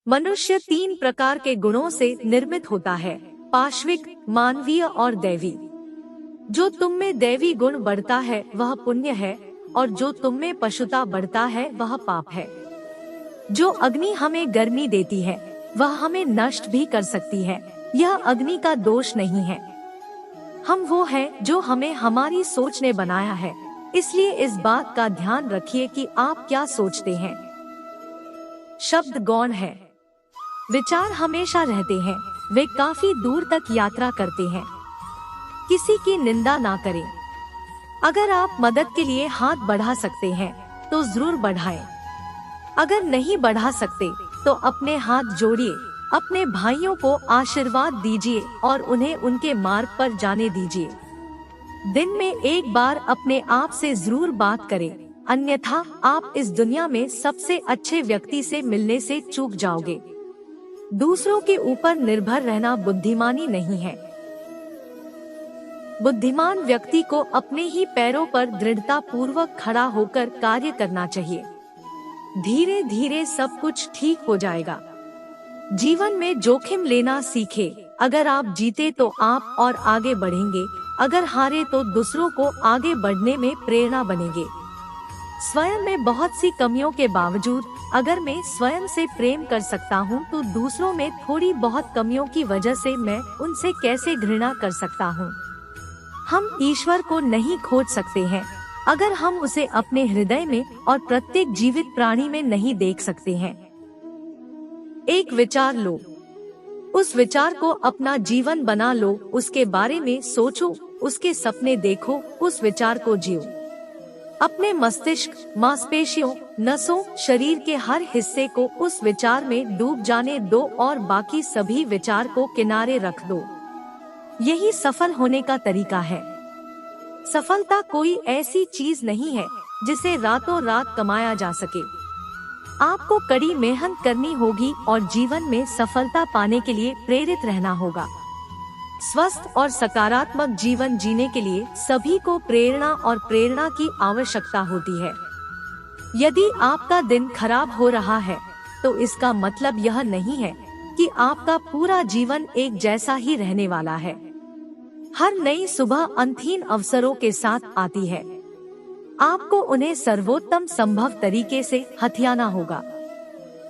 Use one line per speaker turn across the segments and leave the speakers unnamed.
मनुष्य 3 प्रकार के गुणों से निर्मित होता है, पाश्विक, मानवीय और दैवी। जो तुम में दैवी गुण बढ़ता है वह पुण्य है, और जो तुम में पशुता बढ़ता है वह पाप है। जो अग्नि हमें गर्मी देती है वह हमें नष्ट भी कर सकती है, यह अग्नि का दोष नहीं है। हम वो हैं जो हमें हमारी सोच ने बनाया है, इसलिए इस बात का ध्यान रखिए कि आप क्या सोचते हैं। शब्द गौण है। विचार हमेशा रहते हैं, वे काफी दूर तक यात्रा करते हैं। किसी की निंदा ना करें। अगर आप मदद के लिए हाथ बढ़ा सकते हैं तो जरूर बढ़ाएं। अगर नहीं बढ़ा सकते तो अपने हाथ जोड़िए, अपने भाइयों को आशीर्वाद दीजिए और उन्हें उनके मार्ग पर जाने दीजिए। दिन में एक बार अपने आप से जरूर बात करें, अन्यथा आप इस दुनिया में सबसे अच्छे व्यक्ति से मिलने से चूक जाओगे। दूसरों के ऊपर निर्भर रहना बुद्धिमानी नहीं है। बुद्धिमान व्यक्ति को अपने ही पैरों पर दृढ़ता पूर्वक खड़ा होकर कार्य करना चाहिए। धीरे धीरे सब कुछ ठीक हो जाएगा। जीवन में जोखिम लेना सीखे। अगर आप जीते तो आप और आगे बढ़ेंगे, अगर हारे तो दूसरों को आगे बढ़ने में प्रेरणा बनेंगे। स्वयं में बहुत सी कमियों के बावजूद अगर मैं स्वयं से प्रेम कर सकता हूँ तो दूसरों में थोड़ी बहुत कमियों की वजह से मैं उनसे कैसे घृणा कर सकता हूँ। हम ईश्वर को नहीं खोज सकते हैं अगर हम उसे अपने हृदय में और प्रत्येक जीवित प्राणी में नहीं देख सकते हैं। एक विचार लो, उस विचार को अपना जीवन बना लो, उसके बारे में सोचो, उसके सपने देखो, उस विचार को जियो। अपने मस्तिष्क, मांसपेशियों, नसों, शरीर के हर हिस्से को उस विचार में डूब जाने दो और बाकी सभी विचार को किनारे रख दो। यही सफल होने का तरीका है। सफलता कोई ऐसी चीज नहीं है जिसे रातों रात कमाया जा सके। आपको कड़ी मेहनत करनी होगी और जीवन में सफलता पाने के लिए प्रेरित रहना होगा। स्वस्थ और सकारात्मक जीवन जीने के लिए सभी को प्रेरणा की आवश्यकता होती है। यदि आपका दिन खराब हो रहा है तो इसका मतलब यह नहीं है कि आपका पूरा जीवन एक जैसा ही रहने वाला है। हर नई सुबह अनंत अवसरों के साथ आती है। आपको उन्हें सर्वोत्तम संभव तरीके से हथियाना होगा।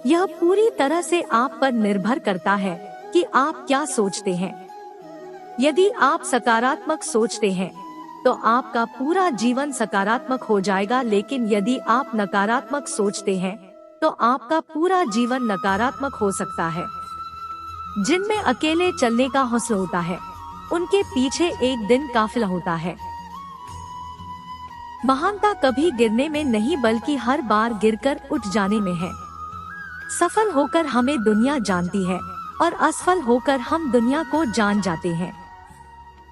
यह पूरी तरह से आप पर निर्भर करता है कि आप क्या सोचते हैं। यदि आप सकारात्मक सोचते हैं तो आपका पूरा जीवन सकारात्मक हो जाएगा, लेकिन यदि आप नकारात्मक सोचते हैं तो आपका पूरा जीवन नकारात्मक हो सकता है। जिनमें अकेले चलने का हौसला होता है उनके पीछे एक दिन काफिला होता है। महानता कभी गिरने में नहीं बल्कि हर बार गिरकर उठ जाने में है। सफल होकर हमें दुनिया जानती है और असफल होकर हम दुनिया को जान जाते हैं।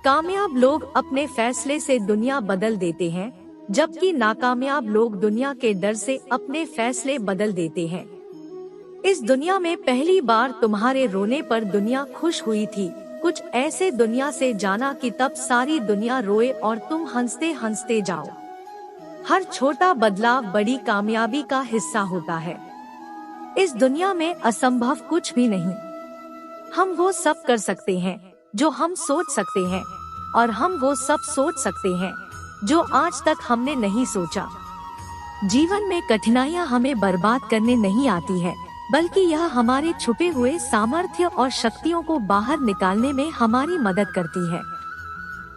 कामयाब लोग अपने फैसले से दुनिया बदल देते हैं, जबकि नाकामयाब लोग दुनिया के डर से अपने फैसले बदल देते हैं। इस दुनिया में पहली बार तुम्हारे रोने पर दुनिया खुश हुई थी। कुछ ऐसे दुनिया से जाना कि तब सारी दुनिया रोए और तुम हंसते हंसते जाओ। हर छोटा बदलाव बड़ी कामयाबी का हिस्सा होता है। इस दुनिया में असंभव कुछ भी नहीं। हम वो सब कर सकते हैं जो हम सोच सकते हैं, और हम वो सब सोच सकते हैं जो आज तक हमने नहीं सोचा। जीवन में कठिनाइयाँ हमें बर्बाद करने नहीं आती है, बल्कि यह हमारे छुपे हुए सामर्थ्य और शक्तियों को बाहर निकालने में हमारी मदद करती है।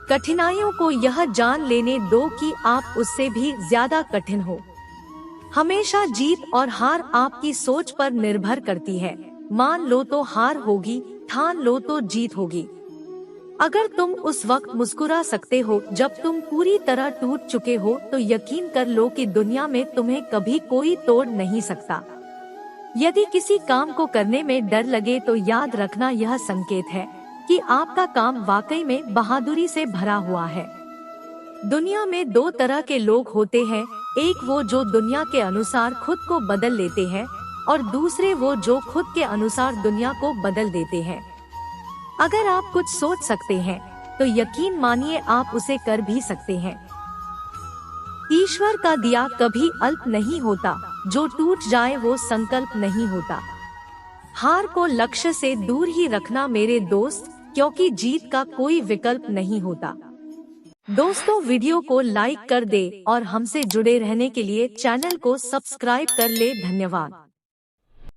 कठिनाइयों को यह जान लेने दो कि आप उससे भी ज्यादा कठिन हो। हमेशा जीत और हार आपकी सोच पर निर्भर करती है। मान लो तो हार होगी, ठान लो तो जीत होगी। अगर तुम उस वक्त मुस्कुरा सकते हो जब तुम पूरी तरह टूट चुके हो तो यकीन कर लो कि दुनिया में तुम्हें कभी कोई तोड़ नहीं सकता। यदि किसी काम को करने में डर लगे तो याद रखना यह संकेत है कि आपका काम वाकई में बहादुरी से भरा हुआ है। दुनिया में 2 तरह के लोग होते हैं, एक वो जो दुनिया के अनुसार खुद को बदल लेते हैं और दूसरे वो जो खुद के अनुसार दुनिया को बदल देते हैं। अगर आप कुछ सोच सकते हैं तो यकीन मानिए आप उसे कर भी सकते हैं। ईश्वर का दिया कभी अल्प नहीं होता, जो टूट जाए वो संकल्प नहीं होता। हार को लक्ष्य से दूर ही रखना मेरे दोस्त, क्योंकि जीत का कोई विकल्प नहीं होता। दोस्तों, वीडियो को लाइक कर दे और हमसे जुड़े रहने के लिए चैनल को सब्सक्राइब कर ले। धन्यवाद।